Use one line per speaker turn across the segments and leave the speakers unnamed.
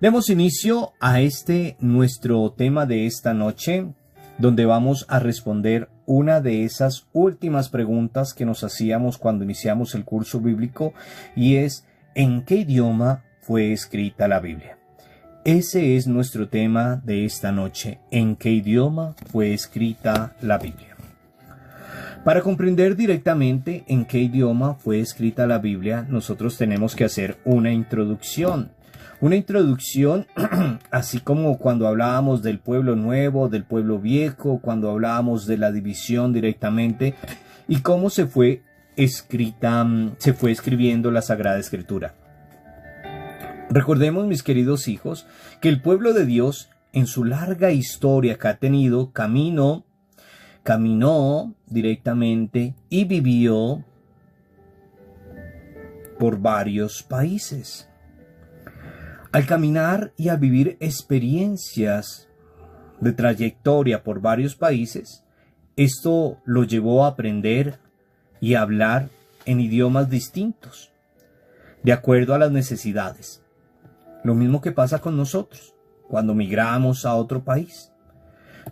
Demos inicio a nuestro tema de esta noche, donde vamos a responder una de esas últimas preguntas que nos hacíamos cuando iniciamos el curso bíblico, y es: ¿en qué idioma fue escrita la Biblia? Ese es nuestro tema de esta noche: ¿en qué idioma fue escrita la Biblia? Para comprender directamente en qué idioma fue escrita la Biblia, nosotros tenemos que hacer una introducción. Una introducción, así como cuando hablábamos del pueblo nuevo, del pueblo viejo, cuando hablábamos de la división directamente, y cómo se fue escribiendo la Sagrada Escritura. Recordemos, mis queridos hijos, que el pueblo de Dios, en su larga historia que ha tenido, caminó directamente y vivió por varios países. Al caminar y a vivir experiencias de trayectoria por varios países, esto lo llevó a aprender y a hablar en idiomas distintos, de acuerdo a las necesidades. Lo mismo que pasa con nosotros cuando migramos a otro país.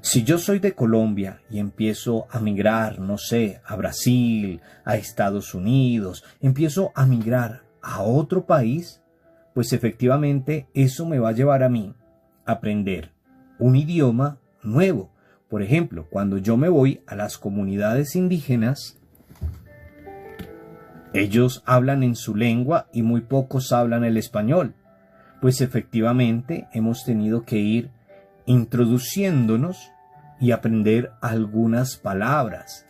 Si yo soy de Colombia y empiezo a migrar, no sé, a Brasil, a Estados Unidos, empiezo a migrar a otro país, pues efectivamente eso me va a llevar a mí a aprender un idioma nuevo. Por ejemplo, cuando yo me voy a las comunidades indígenas, ellos hablan en su lengua y muy pocos hablan el español. Pues efectivamente hemos tenido que ir introduciéndonos y aprender algunas palabras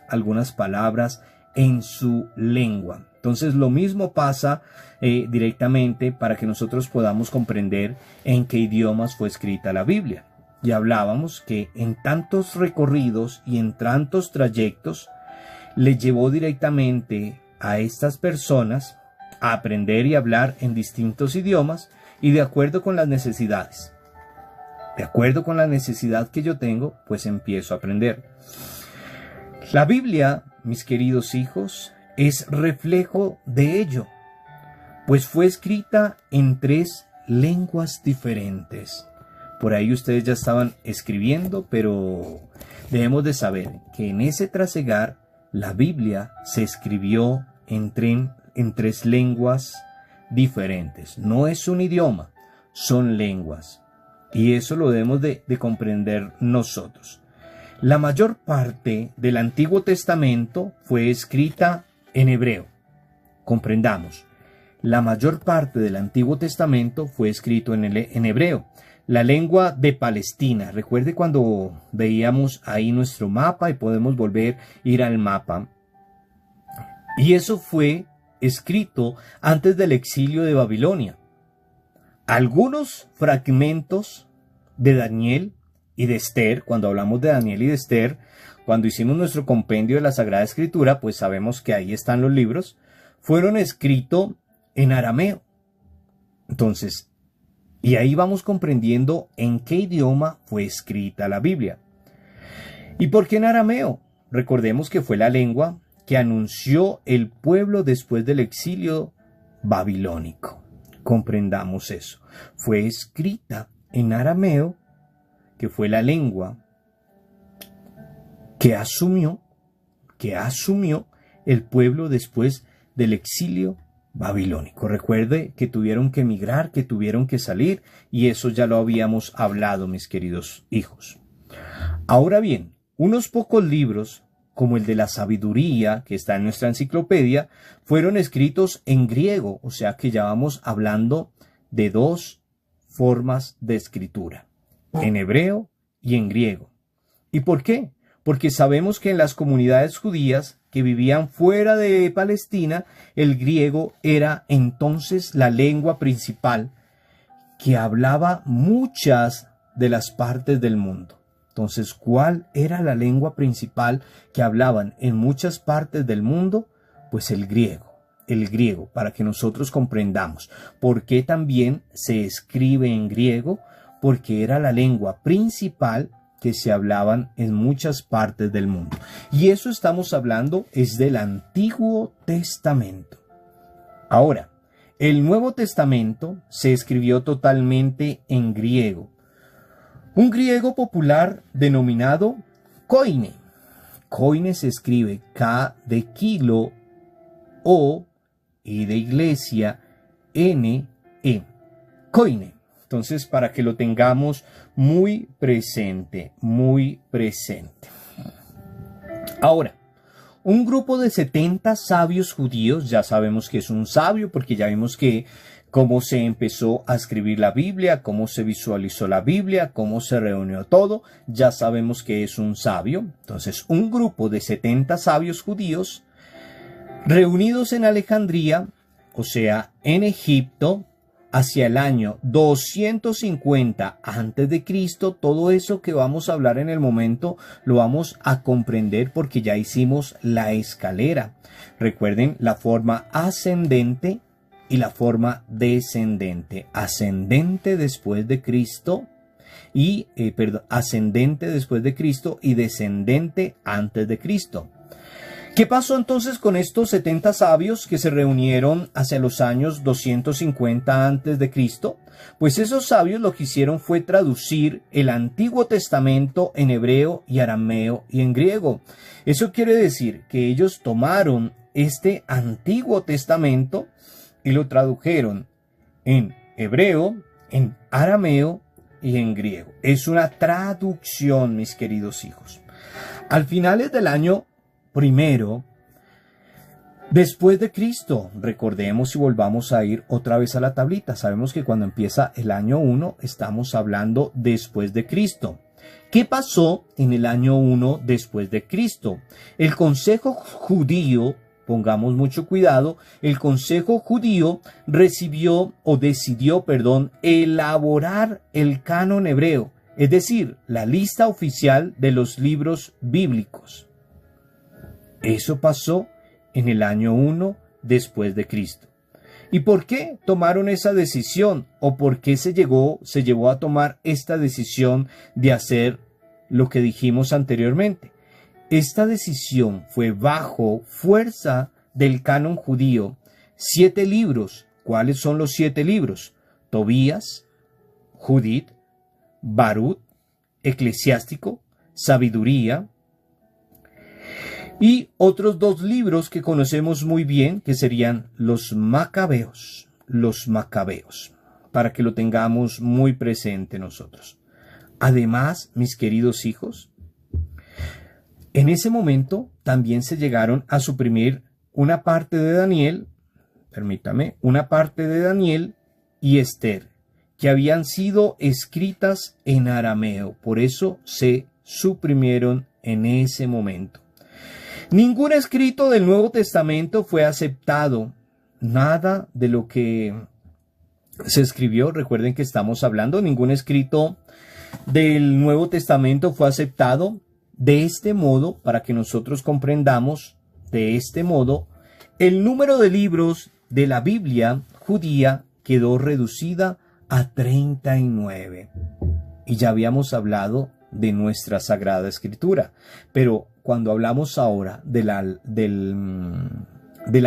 en su lengua. Entonces lo mismo pasa directamente para que nosotros podamos comprender en qué idiomas fue escrita la Biblia. Y hablábamos que en tantos recorridos y en tantos trayectos le llevó directamente a estas personas a aprender y hablar en distintos idiomas, y de acuerdo con las necesidades. De acuerdo con la necesidad que yo tengo, pues empiezo a aprender. La Biblia, mis queridos hijos, es reflejo de ello, pues fue escrita en 3 lenguas diferentes. Por ahí ustedes ya estaban escribiendo, pero debemos de saber que en ese trasegar la Biblia se escribió en 3 lenguas diferentes. No es un idioma, son lenguas. Y eso lo debemos de comprender nosotros. La mayor parte del Antiguo Testamento fue escrita en hebreo. Comprendamos, la mayor parte del Antiguo Testamento fue escrito en hebreo. La lengua de Palestina. Recuerde cuando veíamos ahí nuestro mapa, y podemos volver a ir al mapa. Y eso fue escrito antes del exilio de Babilonia. Algunos fragmentos de Daniel y de Esther, cuando hablamos de Daniel y de Esther, cuando hicimos nuestro compendio de la Sagrada Escritura, pues sabemos que ahí están los libros, fueron escritos en arameo. Entonces, y ahí vamos comprendiendo en qué idioma fue escrita la Biblia. ¿Y por qué en arameo? Recordemos que fue la lengua que anunció el pueblo después del exilio babilónico. Comprendamos eso. Fue escrita en arameo, que fue la lengua que asumió el pueblo después del exilio babilónico. Recuerde que tuvieron que emigrar, que tuvieron que salir, y eso ya lo habíamos hablado, mis queridos hijos. Ahora bien, unos pocos libros, como el de la sabiduría, que está en nuestra enciclopedia, fueron escritos en griego, o sea que ya vamos hablando de 2 formas de escritura, en hebreo y en griego. ¿Y por qué? Porque sabemos que en las comunidades judías que vivían fuera de Palestina, el griego era entonces la lengua principal que hablaba muchas de las partes del mundo. Entonces, ¿cuál era la lengua principal que hablaban en muchas partes del mundo? Pues el griego, para que nosotros comprendamos por qué también se escribe en griego, porque era la lengua principal que se hablaban en muchas partes del mundo. Y eso estamos hablando es del Antiguo Testamento. Ahora, El Nuevo Testamento se escribió totalmente en griego, un griego popular denominado koine. Koine se escribe K de kilo, O, I de iglesia, N, E. Koine. Entonces, para que lo tengamos muy presente, muy presente. Ahora, un grupo de 70 sabios judíos, ya sabemos que es un sabio porque ya vimos que cómo se empezó a escribir la Biblia, cómo se visualizó la Biblia, cómo se reunió todo, ya sabemos que es un sabio. Entonces, un grupo de 70 sabios judíos reunidos en Alejandría, o sea, en Egipto, hacia el año 250 antes de Cristo, todo eso que vamos a hablar en el momento lo vamos a comprender porque ya hicimos la escalera. Recuerden la forma ascendente y la forma descendente. Ascendente después de Cristo y ascendente después de Cristo y descendente antes de Cristo. ¿Qué pasó entonces con estos 70 sabios que se reunieron hacia los años 250 antes de Cristo? Pues esos sabios lo que hicieron fue traducir el Antiguo Testamento en hebreo y arameo y en griego. Eso quiere decir que ellos tomaron este Antiguo Testamento y lo tradujeron en hebreo, en arameo y en griego. Es una traducción, mis queridos hijos. Al finales del año primero, después de Cristo, recordemos y volvamos a ir otra vez a la tablita. Sabemos que cuando empieza el año 1 estamos hablando después de Cristo. ¿Qué pasó en el año 1 después de Cristo? El Consejo Judío, pongamos mucho cuidado, el Consejo Judío decidió elaborar el canon hebreo, es decir, la lista oficial de los libros bíblicos. Eso pasó en el año 1 después de Cristo. ¿Y por qué tomaron esa decisión? ¿O por qué se llevó a tomar esta decisión de hacer lo que dijimos anteriormente? Esta decisión fue bajo fuerza del canon judío. 7 libros. ¿Cuáles son los 7 libros? Tobías, Judith, Barut, Eclesiástico, Sabiduría, y otros 2 libros que conocemos muy bien, que serían los Macabeos, para que lo tengamos muy presente nosotros. Además, mis queridos hijos, en ese momento también se llegaron a suprimir una parte de Daniel y Esther, que habían sido escritas en arameo, por eso se suprimieron en ese momento. Ningún escrito del Nuevo Testamento fue aceptado. Nada de lo que se escribió, recuerden que estamos hablando, ningún escrito del Nuevo Testamento fue aceptado. De este modo, para que nosotros comprendamos, de este modo, el número de libros de la Biblia judía quedó reducida a 39. Y ya habíamos hablado de nuestra Sagrada Escritura, pero cuando hablamos ahora de la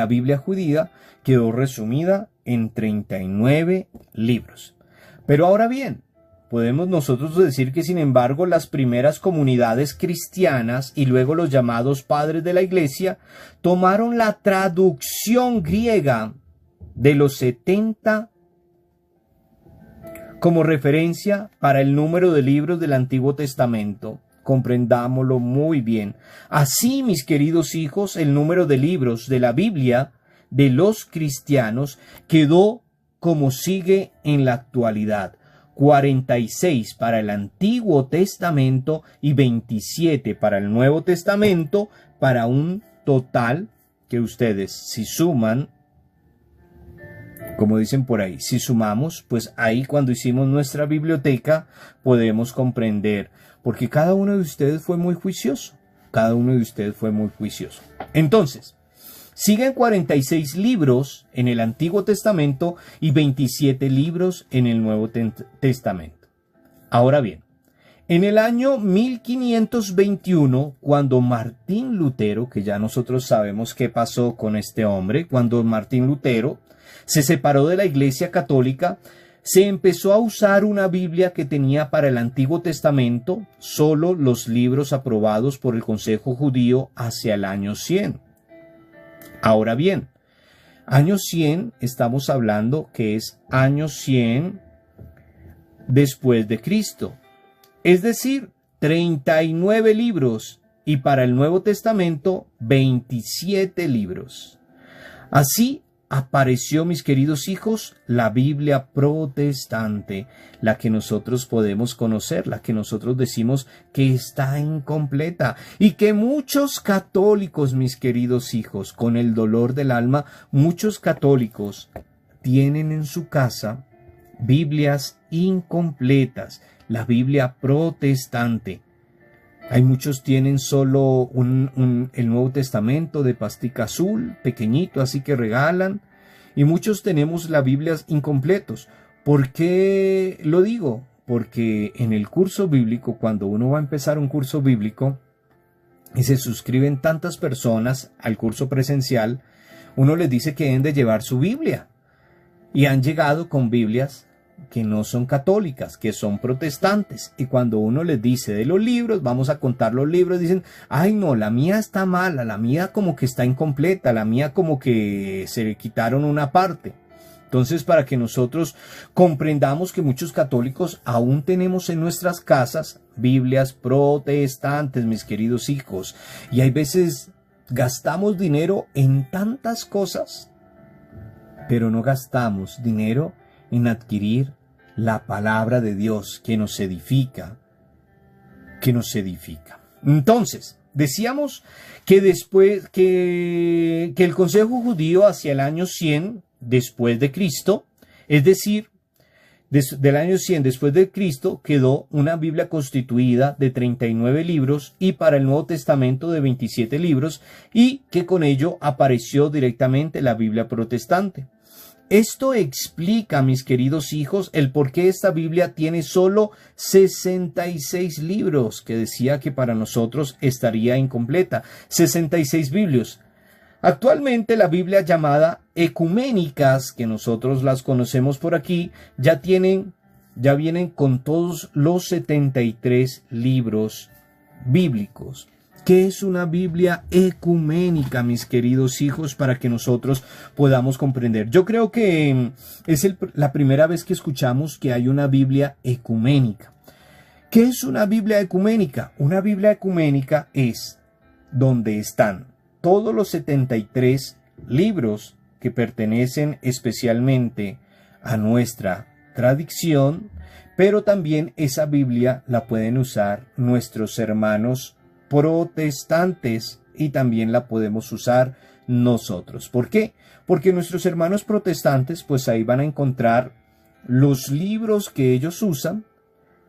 Biblia judía, quedó resumida en 39 libros. Pero ahora bien, podemos nosotros decir que, sin embargo, las primeras comunidades cristianas y luego los llamados padres de la Iglesia tomaron la traducción griega de los 70 como referencia para el número de libros del Antiguo Testamento. Comprendámoslo muy bien. Así, mis queridos hijos, el número de libros de la Biblia de los cristianos quedó como sigue en la actualidad: 46 para el Antiguo Testamento y 27 para el Nuevo Testamento, para un total que ustedes, si suman, como dicen por ahí, si sumamos, pues ahí cuando hicimos nuestra biblioteca podemos comprender, porque cada uno de ustedes fue muy juicioso. Entonces, siguen 46 libros en el Antiguo Testamento y 27 libros en el Nuevo Testamento. Ahora bien, en el año 1521, cuando Martín Lutero, que ya nosotros sabemos qué pasó con este hombre, cuando Martín Lutero se separó de la Iglesia Católica, se empezó a usar una Biblia que tenía para el Antiguo Testamento solo los libros aprobados por el Consejo Judío hacia el año 100. Ahora bien, año 100 estamos hablando que es año 100 después de Cristo, es decir, 39 libros y para el Nuevo Testamento 27 libros. Así apareció, mis queridos hijos, la Biblia protestante, la que nosotros podemos conocer, la que nosotros decimos que está incompleta y que muchos católicos, mis queridos hijos, con el dolor del alma, muchos católicos tienen en su casa Biblias incompletas, la Biblia protestante. Hay muchos tienen solo el Nuevo Testamento de pastica azul, pequeñito, así que regalan. Y muchos tenemos las Biblias incompletos. ¿Por qué lo digo? Porque en el curso bíblico, cuando uno va a empezar un curso bíblico y se suscriben tantas personas al curso presencial, uno les dice que deben de llevar su Biblia. Y han llegado con Biblias que no son católicas, que son protestantes. Y cuando uno les dice de los libros, vamos a contar los libros, dicen, ay no, la mía está mala, la mía como que está incompleta, la mía como que se le quitaron una parte. Entonces, para que nosotros comprendamos que muchos católicos aún tenemos en nuestras casas Biblias protestantes, mis queridos hijos, y hay veces gastamos dinero en tantas cosas, pero no gastamos dinero en adquirir la palabra de Dios que nos edifica, Entonces, decíamos que después que el Consejo Judío hacia el año 100 después de Cristo, es decir, del año 100 después de Cristo, quedó una Biblia constituida de 39 libros y para el Nuevo Testamento de 27 libros, y que con ello apareció directamente la Biblia protestante. Esto explica, mis queridos hijos, el por qué esta Biblia tiene solo 66 libros, que decía que para nosotros estaría incompleta. 66 Biblias. Actualmente la Biblia llamada ecuménicas, que nosotros las conocemos por aquí, ya vienen con todos los 73 libros bíblicos. ¿Qué es una Biblia ecuménica, mis queridos hijos, para que nosotros podamos comprender? Yo creo que es la primera vez que escuchamos que hay una Biblia ecuménica. ¿Qué es una Biblia ecuménica? Una Biblia ecuménica es donde están todos los 73 libros que pertenecen especialmente a nuestra tradición, pero también esa Biblia la pueden usar nuestros hermanos protestantes y también la podemos usar nosotros. ¿Por qué? Porque nuestros hermanos protestantes, pues ahí van a encontrar los libros que ellos usan,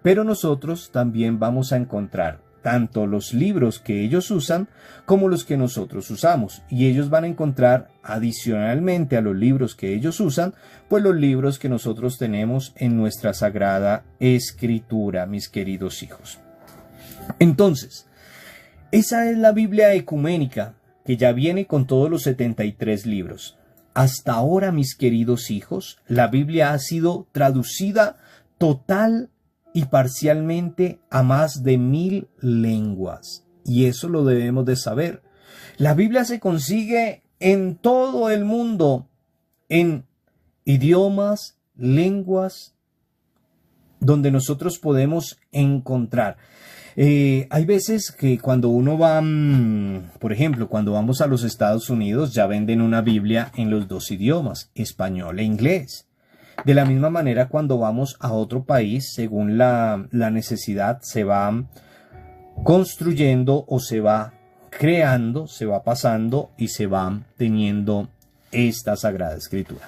pero nosotros también vamos a encontrar tanto los libros que ellos usan como los que nosotros usamos, y ellos van a encontrar adicionalmente a los libros que ellos usan, pues los libros que nosotros tenemos en nuestra Sagrada Escritura, mis queridos hijos. Entonces, esa es la Biblia ecuménica, que ya viene con todos los 73 libros. Hasta ahora, mis queridos hijos, la Biblia ha sido traducida total y parcialmente a más de 1000 lenguas. Y eso lo debemos de saber. La Biblia se consigue en todo el mundo, en idiomas, lenguas, donde nosotros podemos encontrar. Hay veces que cuando uno va, por ejemplo, cuando vamos a los Estados Unidos, ya venden una Biblia en los dos idiomas, español e inglés. De la misma manera, cuando vamos a otro país, según la necesidad, se va construyendo o se va creando, se va pasando y se va teniendo esta Sagrada Escritura.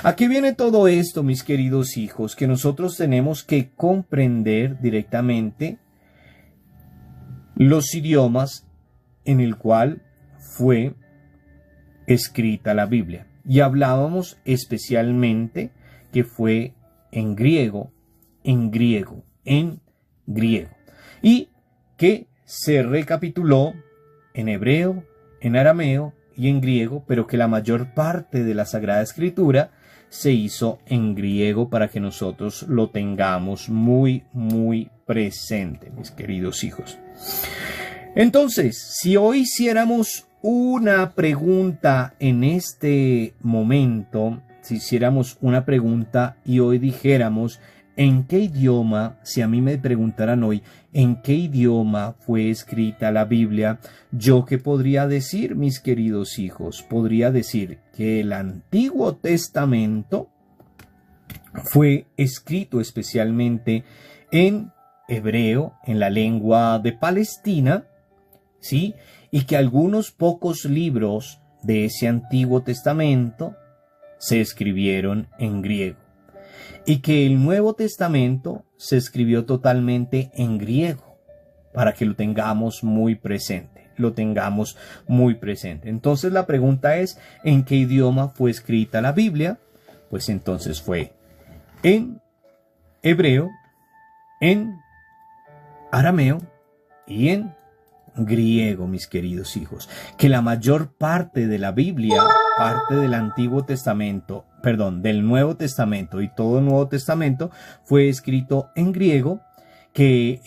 ¿A qué viene todo esto, mis queridos hijos? Que nosotros tenemos que comprender directamente los idiomas en el cual fue escrita la Biblia. Y hablábamos especialmente que fue en griego. Y que se recapituló en hebreo, en arameo y en griego, pero que la mayor parte de la Sagrada Escritura se hizo en griego para que nosotros lo tengamos muy, muy presente, mis queridos hijos. Entonces, si hoy hiciéramos una pregunta en este momento, si hiciéramos una pregunta y hoy dijéramos, ¿en qué idioma, si a mí me preguntaran hoy, en qué idioma fue escrita la Biblia? ¿Yo qué podría decir, mis queridos hijos? Podría decir que el Antiguo Testamento fue escrito especialmente en hebreo, en la lengua de Palestina, ¿sí? Y que algunos pocos libros de ese Antiguo Testamento se escribieron en griego. Y que el Nuevo Testamento se escribió totalmente en griego, para que lo tengamos muy presente, Entonces la pregunta es, ¿en qué idioma fue escrita la Biblia? Pues entonces fue en hebreo, en arameo y en griego, mis queridos hijos. Que la mayor parte de la Biblia, parte del del Nuevo Testamento y todo el Nuevo Testamento fue escrito en griego, que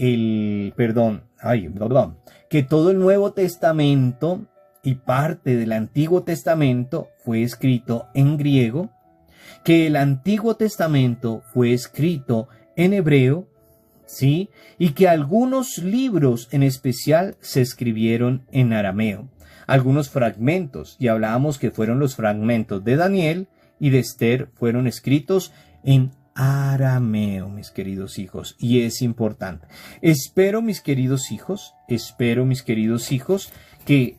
todo el Nuevo Testamento y parte del Antiguo Testamento fue escrito en griego, que el Antiguo Testamento fue escrito en hebreo, ¿sí? Y que algunos libros en especial se escribieron en arameo. Algunos fragmentos, y hablábamos que fueron los fragmentos de Daniel y de Esther, fueron escritos en arameo, mis queridos hijos, y es importante. Espero, mis queridos hijos, que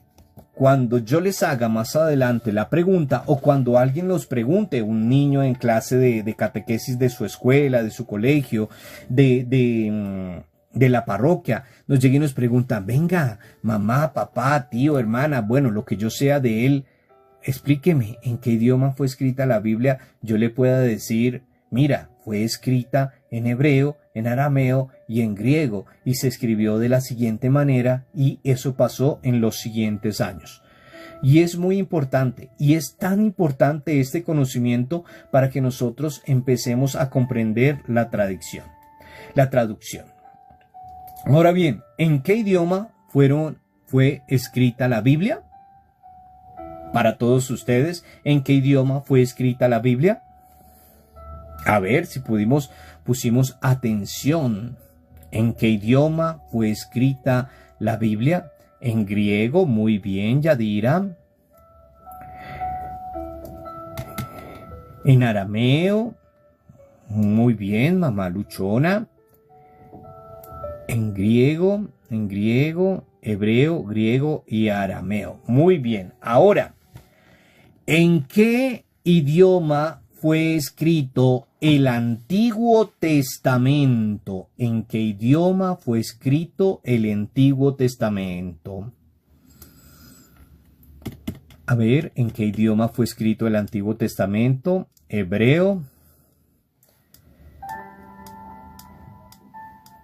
cuando yo les haga más adelante la pregunta, o cuando alguien los pregunte, un niño en clase de catequesis de su escuela, de su colegio, de la parroquia, nos llegue y nos pregunta, venga, mamá, papá, tío, hermana, bueno, lo que yo sea de él, explíqueme en qué idioma fue escrita la Biblia. Yo le pueda decir, mira, fue escrita en hebreo, en arameo y en griego, y se escribió de la siguiente manera, y eso pasó en los siguientes años. Y es muy importante, y es tan importante este conocimiento para que nosotros empecemos a comprender la traducción. Ahora bien, ¿en qué idioma fue escrita la Biblia? Para todos ustedes, ¿en qué idioma fue escrita la Biblia? A ver si pusimos atención. ¿En qué idioma fue escrita la Biblia? En griego, muy bien, Yadira. En arameo, muy bien, mamá Luchona. En griego, hebreo, griego y arameo. Muy bien. Ahora, ¿en qué idioma fue escrito el Antiguo Testamento? ¿En qué idioma fue escrito el Antiguo Testamento? A ver, ¿en qué idioma fue escrito el Antiguo Testamento? Hebreo,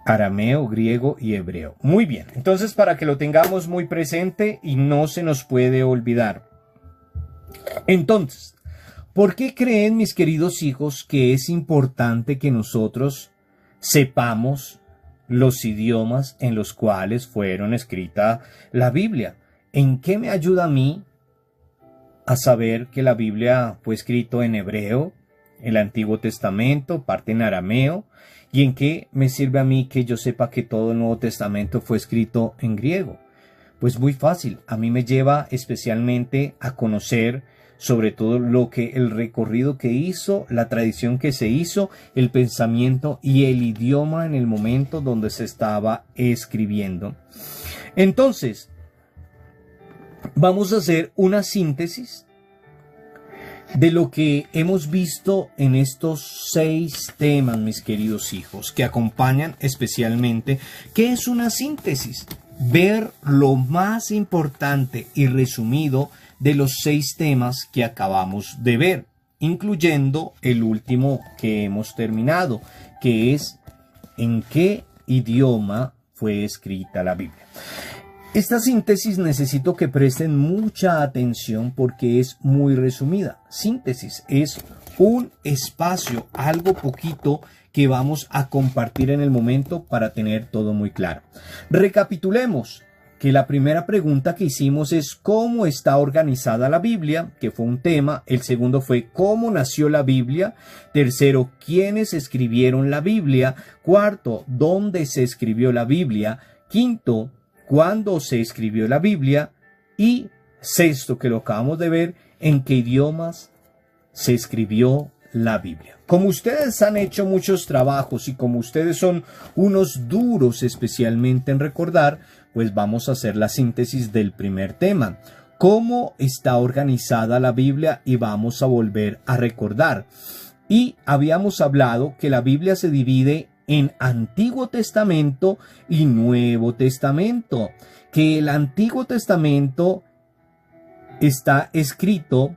arameo, griego y hebreo. Muy bien, entonces para que lo tengamos muy presente y no se nos puede olvidar. Entonces, ¿por qué creen, mis queridos hijos, que es importante que nosotros sepamos los idiomas en los cuales fueron escrita la Biblia? ¿En qué me ayuda a mí a saber que la Biblia fue escrito en hebreo, el Antiguo Testamento, parte en arameo? ¿Y en qué me sirve a mí que yo sepa que todo el Nuevo Testamento fue escrito en griego? Pues muy fácil, a mí me lleva especialmente a conocer sobre todo el recorrido que hizo, la tradición que se hizo, el pensamiento y el idioma en el momento donde se estaba escribiendo. Entonces, vamos a hacer una síntesis de lo que hemos visto en estos 6 temas, mis queridos hijos, que acompañan especialmente. ¿Qué es una síntesis? Ver lo más importante y resumido de los 6 temas que acabamos de ver, incluyendo el último que hemos terminado, que es ¿en qué idioma fue escrita la Biblia? Esta síntesis necesito que presten mucha atención porque es muy resumida. Síntesis es un espacio, algo poquito que vamos a compartir en el momento para tener todo muy claro. Recapitulemos que la primera pregunta que hicimos es ¿cómo está organizada la Biblia? Que fue un tema. El segundo fue ¿cómo nació la Biblia? Tercero, ¿quiénes escribieron la Biblia? Cuarto, ¿dónde se escribió la Biblia? Quinto, ¿cuándo se escribió la Biblia? Y sexto, que lo acabamos de ver, ¿en qué idiomas se escribió la Biblia? Como ustedes han hecho muchos trabajos y como ustedes son unos duros especialmente en recordar, pues vamos a hacer la síntesis del primer tema. ¿Cómo está organizada la Biblia? Y vamos a volver a recordar. Y habíamos hablado que la Biblia se divide en Antiguo Testamento y Nuevo Testamento. Que el Antiguo Testamento está escrito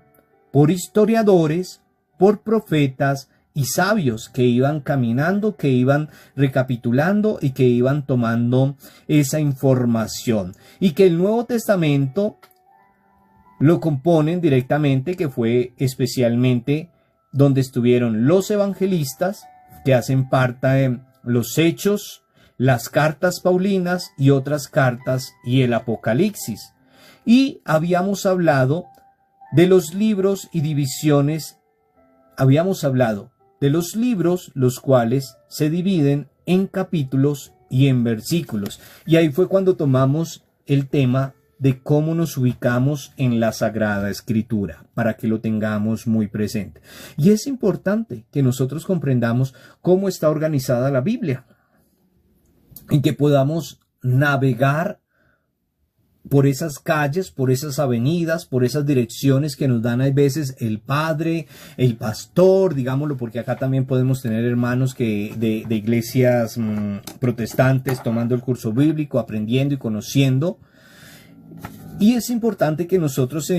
por historiadores, por profetas y sabios que iban caminando, que iban recapitulando y que iban tomando esa información. Y que el Nuevo Testamento lo componen directamente, que fue especialmente donde estuvieron los evangelistas, que hacen parte de los Hechos, las cartas paulinas y otras cartas y el Apocalipsis. Y habíamos hablado de los libros y divisiones. Habíamos hablado de los libros, los cuales se dividen en capítulos y en versículos. Y ahí fue cuando tomamos el tema de cómo nos ubicamos en la Sagrada Escritura, para que lo tengamos muy presente. Y es importante que nosotros comprendamos cómo está organizada la Biblia, y que podamos navegar por esas calles, por esas avenidas, por esas direcciones que nos dan a veces el padre, el pastor, digámoslo, porque acá también podemos tener hermanos que de iglesias protestantes tomando el curso bíblico, aprendiendo y conociendo. Y es importante que nosotros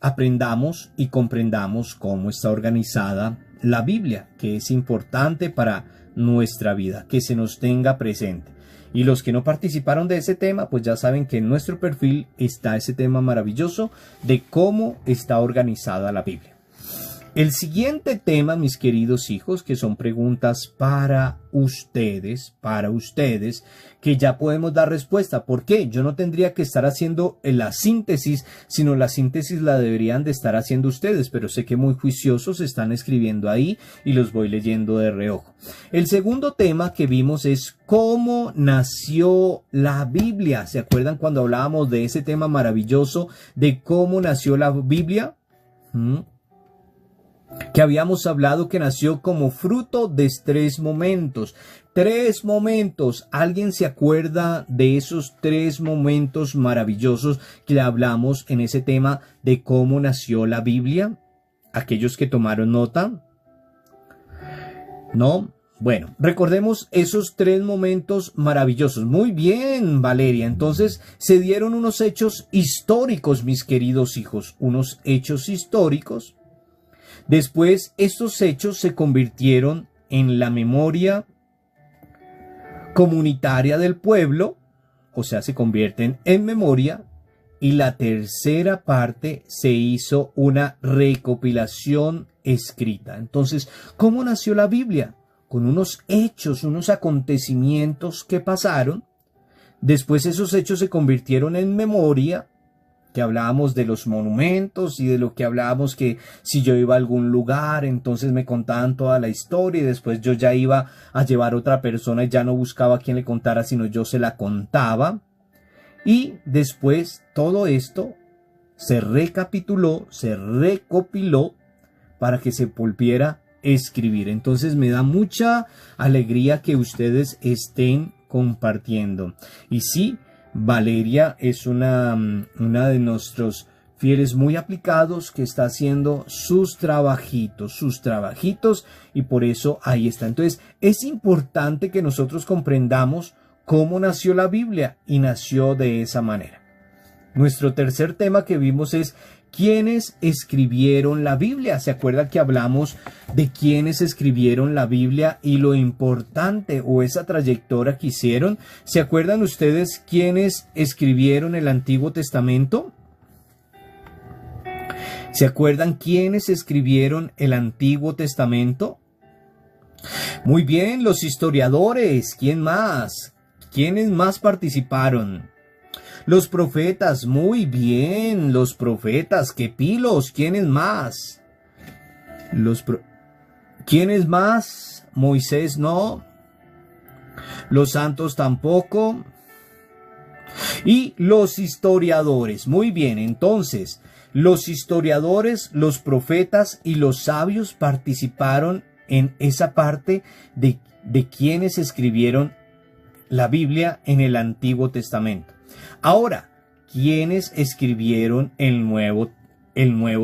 aprendamos y comprendamos cómo está organizada la Biblia, que es importante para nuestra vida, que se nos tenga presente. Y los que no participaron de ese tema, pues ya saben que en nuestro perfil está ese tema maravilloso de cómo está organizada la Biblia. El siguiente tema, mis queridos hijos, que son preguntas para ustedes, que ya podemos dar respuesta. ¿Por qué? Yo no tendría que estar haciendo la síntesis, sino la síntesis la deberían de estar haciendo ustedes, pero sé que muy juiciosos están escribiendo ahí y los voy leyendo de reojo. El segundo tema que vimos es cómo nació la Biblia. ¿Se acuerdan cuando hablábamos de ese tema maravilloso de cómo nació la Biblia? Que habíamos hablado que nació como fruto de tres momentos. Tres momentos. ¿Alguien se acuerda de esos tres momentos maravillosos que hablamos en ese tema de cómo nació la Biblia? ¿Aquellos que tomaron nota? ¿No? Bueno, recordemos esos tres momentos maravillosos. Muy bien, Valeria. Entonces, se dieron unos hechos históricos, mis queridos hijos. Unos hechos históricos. Después, estos hechos se convirtieron en la memoria comunitaria del pueblo, o sea, se convierten en memoria, y la tercera parte se hizo una recopilación escrita. Entonces, ¿cómo nació la Biblia? Con unos hechos, unos acontecimientos que pasaron. Después esos hechos se convirtieron en memoria, que hablábamos de los monumentos y de lo que hablábamos que si yo iba a algún lugar, entonces me contaban toda la historia y después yo ya iba a llevar a otra persona y ya no buscaba a quien le contara, sino yo se la contaba. Y después todo esto se recapituló, se recopiló para que se volviera a escribir. Entonces me da mucha alegría que ustedes estén compartiendo. Y sí, Valeria es una de nuestros fieles muy aplicados que está haciendo sus trabajitos y por eso ahí está. Entonces es importante que nosotros comprendamos cómo nació la Biblia y nació de esa manera. Nuestro tercer tema que vimos es ¿Quiénes escribieron la Biblia? ¿Se acuerdan que hablamos de quiénes escribieron la Biblia y lo importante o esa trayectoria que hicieron? ¿Se acuerdan ustedes quiénes escribieron el Antiguo Testamento? ¿Se acuerdan quiénes escribieron el Antiguo Testamento? Muy bien, los historiadores. ¿Quién más? ¿Quiénes más participaron? Los profetas, muy bien, los profetas, qué pilos, ¿quiénes más? ¿Quiénes más? Moisés no, los santos tampoco, y los historiadores, muy bien, entonces, los historiadores, los profetas y los sabios participaron en esa parte de quienes escribieron la Biblia en el Antiguo Testamento. Ahora, ¿quiénes escribieron el Nuevo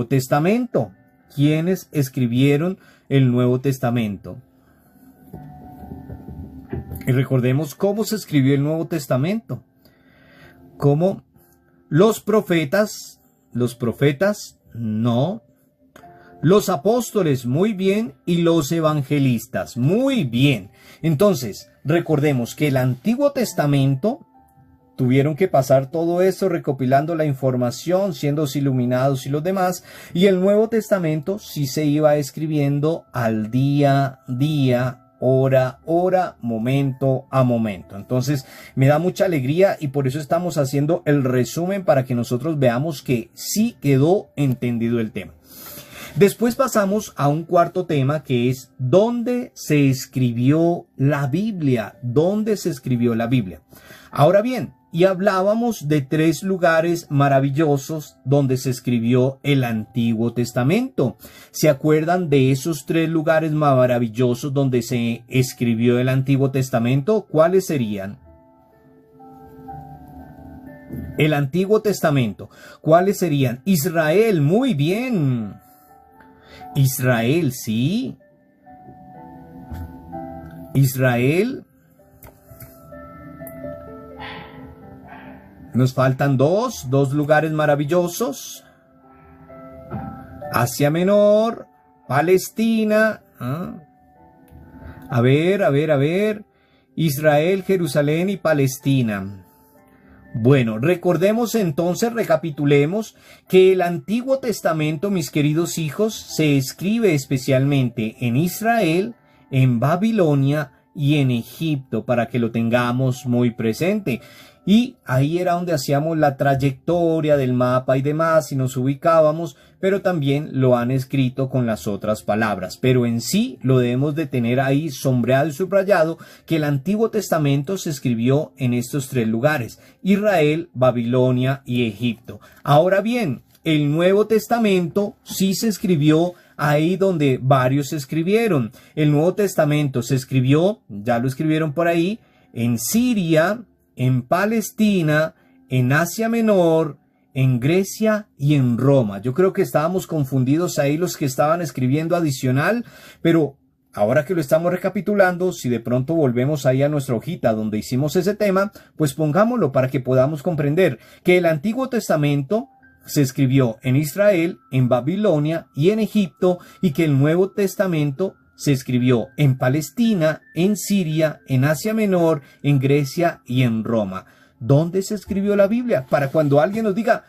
Testamento? ¿Quiénes escribieron el Nuevo Testamento? Y recordemos cómo se escribió el Nuevo Testamento. Como los profetas, no. Los apóstoles, muy bien, y los evangelistas, muy bien. Entonces, recordemos que el Antiguo Testamento tuvieron que pasar todo esto recopilando la información, siendo iluminados y los demás, y el Nuevo Testamento sí se iba escribiendo al día, hora, momento a momento. Entonces, me da mucha alegría y por eso estamos haciendo el resumen para que nosotros veamos que sí quedó entendido el tema. Después pasamos a un cuarto tema que es ¿dónde se escribió la Biblia? ¿Dónde se escribió la Biblia? Ahora bien, y hablábamos de 3 lugares maravillosos donde se escribió el Antiguo Testamento. ¿Se acuerdan de esos 3 lugares maravillosos donde se escribió el Antiguo Testamento? ¿Cuáles serían? El Antiguo Testamento. ¿Cuáles serían? Israel, muy bien. Israel, sí. Israel. Nos faltan dos lugares maravillosos. Asia Menor, Palestina. A ver. Israel, Jerusalén y Palestina. Bueno, recordemos entonces, recapitulemos que el Antiguo Testamento, mis queridos hijos, se escribe especialmente en Israel, en Babilonia y en Egipto, para que lo tengamos muy presente. Y ahí era donde hacíamos la trayectoria del mapa y demás y nos ubicábamos, pero también lo han escrito con las otras palabras. Pero en sí lo debemos de tener ahí sombreado y subrayado que el Antiguo Testamento se escribió en estos 3 lugares: Israel, Babilonia y Egipto. Ahora bien, el Nuevo Testamento sí se escribió ahí donde varios se escribieron. El Nuevo Testamento se escribió, ya lo escribieron por ahí, en Siria, en Palestina, en Asia Menor, en Grecia y en Roma. Yo creo que estábamos confundidos ahí los que estaban escribiendo adicional, pero ahora que lo estamos recapitulando, si de pronto volvemos ahí a nuestra hojita donde hicimos ese tema, pues pongámoslo para que podamos comprender que el Antiguo Testamento se escribió en Israel, en Babilonia y en Egipto, y que el Nuevo Testamento se escribió en Palestina, en Siria, en Asia Menor, en Grecia y en Roma. ¿Dónde se escribió la Biblia? Para cuando alguien nos diga,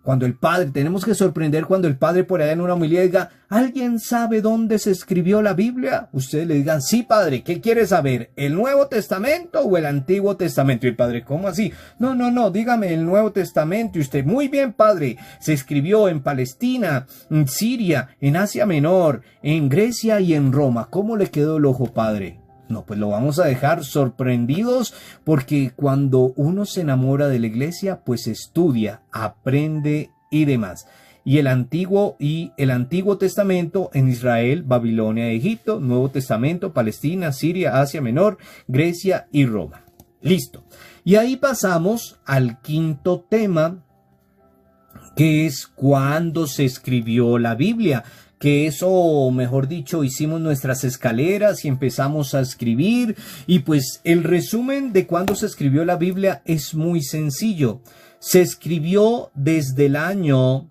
cuando el Padre, tenemos que sorprender cuando el Padre por allá en una homilía diga, ¿alguien sabe dónde se escribió la Biblia? Ustedes le digan, sí, Padre, ¿qué quiere saber? ¿El Nuevo Testamento o el Antiguo Testamento? Y el Padre, ¿cómo así? No, dígame el Nuevo Testamento. Y usted, muy bien, Padre, se escribió en Palestina, en Siria, en Asia Menor, en Grecia y en Roma. ¿Cómo le quedó el ojo, Padre? No, pues lo vamos a dejar sorprendidos, porque cuando uno se enamora de la iglesia, pues estudia, aprende y demás. Y el Antiguo Testamento en Israel, Babilonia, Egipto, Nuevo Testamento, Palestina, Siria, Asia Menor, Grecia y Roma. Listo. Y ahí pasamos al quinto tema, que es cuándo se escribió la Biblia. Que eso, mejor dicho, hicimos nuestras escaleras y empezamos a escribir, y pues el resumen de cuándo se escribió la Biblia es muy sencillo. Se escribió desde el año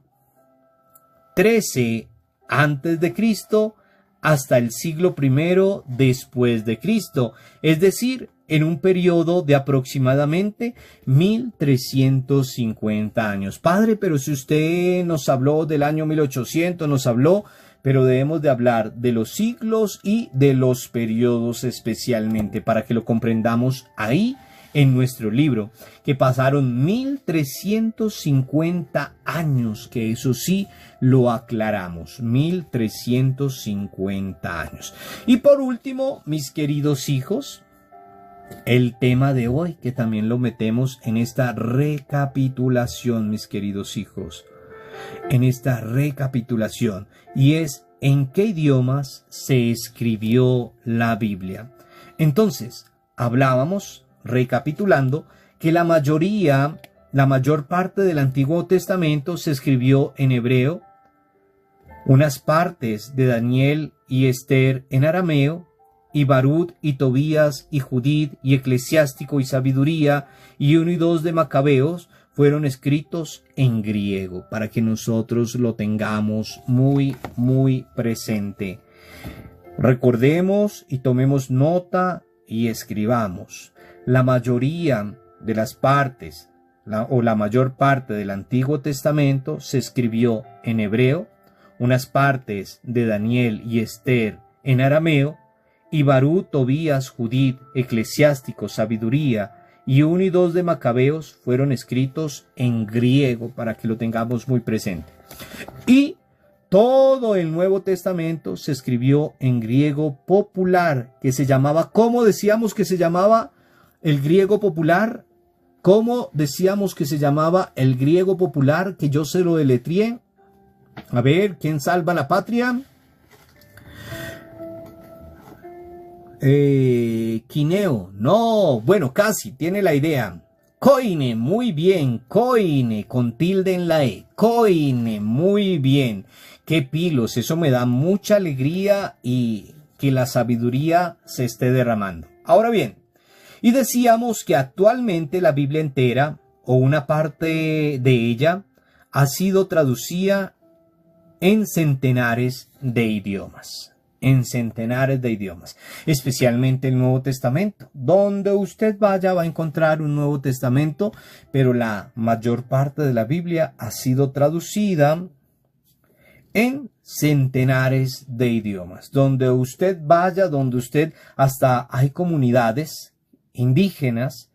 XIII antes de Cristo hasta el siglo I después de Cristo, es decir, en un periodo de aproximadamente 1350 años. Padre, pero si usted nos habló del año 1800, nos habló, pero debemos de hablar de los siglos y de los periodos especialmente, para que lo comprendamos ahí en nuestro libro, que pasaron 1350 años, que eso sí lo aclaramos, 1350 años. Y por último, mis queridos hijos, el tema de hoy, que también lo metemos en esta recapitulación, mis queridos hijos, en esta recapitulación, y es ¿en qué idiomas se escribió la Biblia? Entonces, hablábamos, recapitulando, que la mayor parte del Antiguo Testamento se escribió en hebreo, unas partes de Daniel y Esther en arameo, y Barut y Tobías y Judith y Eclesiástico y Sabiduría y 1 y 2 de Macabeos fueron escritos en griego, para que nosotros lo tengamos muy, muy presente. Recordemos y tomemos nota y escribamos. La mayoría de las partes, la mayor parte del Antiguo Testamento se escribió en hebreo, unas partes de Daniel y Esther en arameo, y Barut, Tobías, Judith, Eclesiástico, Sabiduría y 1 y 2 de Macabeos fueron escritos en griego, para que lo tengamos muy presente. Y todo el Nuevo Testamento se escribió en griego popular, que se llamaba, ¿cómo decíamos que se llamaba el griego popular? ¿Cómo decíamos que se llamaba el griego popular, que yo se lo deletrié? A ver, ¿quién salva la patria? Quineo, no, bueno, casi, tiene la idea. Koine, muy bien, koine, con tilde en la E, koine, muy bien. Qué pilos, eso me da mucha alegría y que la sabiduría se esté derramando. Ahora bien, y decíamos que actualmente la Biblia entera, o una parte de ella, ha sido traducida en centenares de idiomas. En centenares de idiomas, especialmente el Nuevo Testamento. Donde usted vaya va a encontrar un Nuevo Testamento, pero la mayor parte de la Biblia ha sido traducida en centenares de idiomas. Donde usted vaya, donde usted, hasta hay comunidades indígenas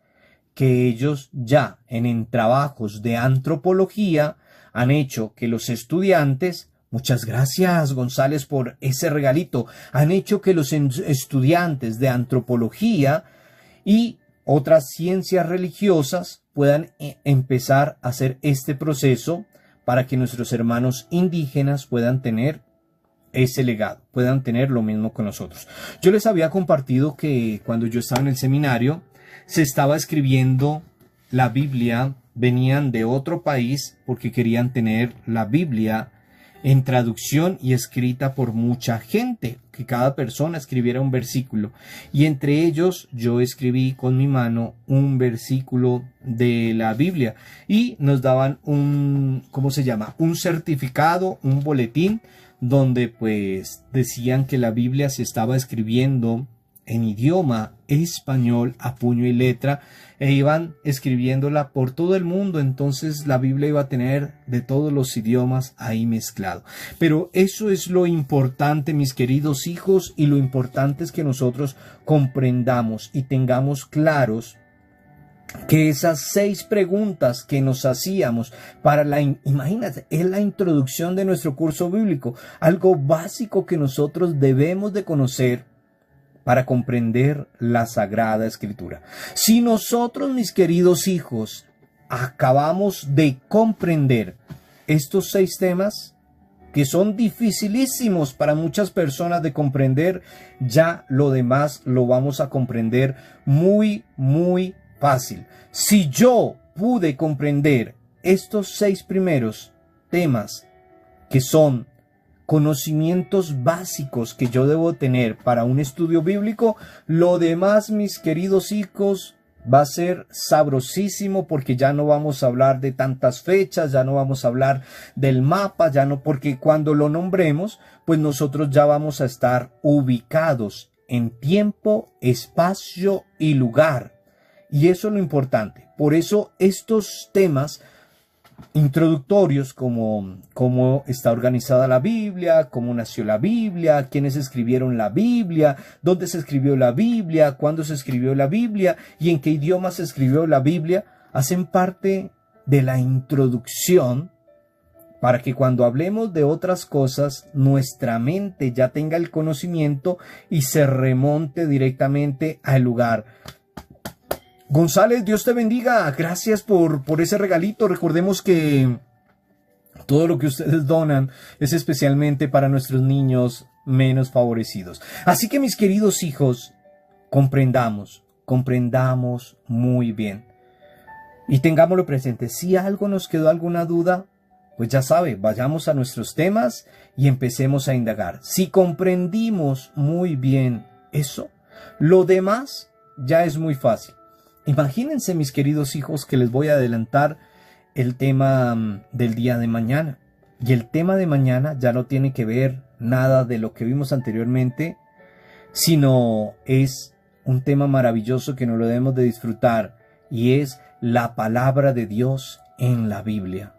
que ellos ya en trabajos de antropología han hecho que los estudiantes, muchas gracias, González, por ese regalito, han hecho que los estudiantes de antropología y otras ciencias religiosas puedan empezar a hacer este proceso para que nuestros hermanos indígenas puedan tener ese legado, puedan tener lo mismo con nosotros. Yo les había compartido que cuando yo estaba en el seminario se estaba escribiendo la Biblia, venían de otro país porque querían tener la Biblia en traducción y escrita por mucha gente, que cada persona escribiera un versículo. Y entre ellos yo escribí con mi mano un versículo de la Biblia y nos daban un certificado, un boletín, donde pues decían que la Biblia se estaba escribiendo en idioma español a puño y letra e iban escribiéndola por todo el mundo. Entonces la Biblia iba a tener de todos los idiomas ahí mezclado. Pero eso es lo importante, mis queridos hijos, y lo importante es que nosotros comprendamos y tengamos claros que esas 6 preguntas que nos hacíamos para imagínate, es la introducción de nuestro curso bíblico, algo básico que nosotros debemos de conocer para comprender la Sagrada Escritura. Si nosotros, mis queridos hijos, acabamos de comprender estos 6 temas, que son dificilísimos para muchas personas de comprender, ya lo demás lo vamos a comprender muy, muy fácil. Si yo pude comprender estos 6 primeros temas, que son conocimientos básicos que yo debo tener para un estudio bíblico, lo demás, mis queridos hijos, Va a ser sabrosísimo porque ya no vamos a hablar de tantas fechas, ya no vamos a hablar del mapa, ya no, porque cuando lo nombremos, pues nosotros ya vamos a estar ubicados en tiempo, espacio y lugar. Y eso es lo importante. Por eso estos temas introductorios como cómo está organizada la Biblia, cómo nació la Biblia, quiénes escribieron la Biblia, dónde se escribió la Biblia, cuándo se escribió la Biblia y en qué idioma se escribió la Biblia, hacen parte de la introducción para que cuando hablemos de otras cosas, nuestra mente ya tenga el conocimiento y se remonte directamente al lugar. González, Dios te bendiga. Gracias por ese regalito. Recordemos que todo lo que ustedes donan es especialmente para nuestros niños menos favorecidos. Así que, mis queridos hijos, comprendamos muy bien. Y tengámoslo presente. Si algo nos quedó alguna duda, pues ya sabe, vayamos a nuestros temas y empecemos a indagar. Si comprendimos muy bien eso, lo demás ya es muy fácil. Imagínense, mis queridos hijos, que les voy a adelantar el tema del día de mañana. Y el tema de mañana ya no tiene que ver nada de lo que vimos anteriormente, sino es un tema maravilloso que nos lo debemos de disfrutar, y es la palabra de Dios en la Biblia.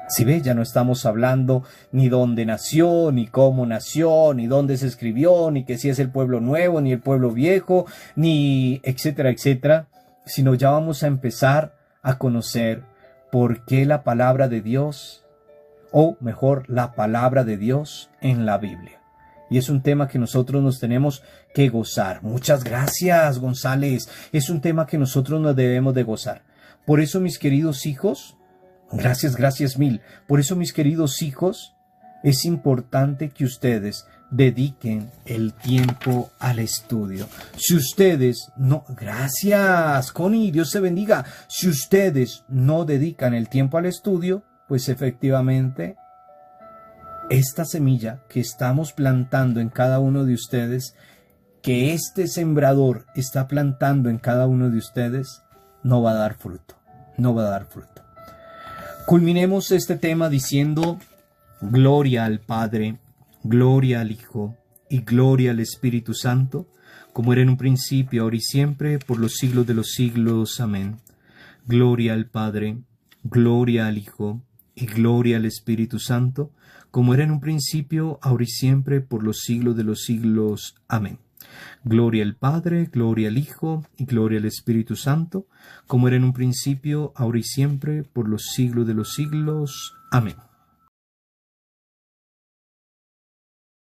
Si ve, ya no estamos hablando ni dónde nació, ni cómo nació, ni dónde se escribió, ni que si es el pueblo nuevo, ni el pueblo viejo, ni etcétera, etcétera, sino ya vamos a empezar a conocer por qué la palabra de Dios, o mejor, la palabra de Dios en la Biblia. Y es un tema que nosotros nos tenemos que gozar. Muchas gracias, González. Es un tema que nosotros nos debemos de gozar. Por eso, mis queridos hijos, gracias mil. Por eso, mis queridos hijos, es importante que ustedes dediquen el tiempo al estudio. Si ustedes no... Gracias, Connie, Dios te bendiga. Si ustedes no dedican el tiempo al estudio, pues efectivamente, esta semilla que estamos plantando en cada uno de ustedes, que este sembrador está plantando en cada uno de ustedes, no va a dar fruto. No va a dar fruto. Culminemos este tema diciendo: gloria al Padre, gloria al Hijo y gloria al Espíritu Santo, como era en un principio, ahora y siempre, por los siglos de los siglos. Amén. Gloria al Padre, gloria al Hijo y gloria al Espíritu Santo, como era en un principio, ahora y siempre, por los siglos de los siglos. Amén. Gloria al Padre, gloria al Hijo y gloria al Espíritu Santo, como era en un principio, ahora y siempre, por los siglos de los siglos. Amén.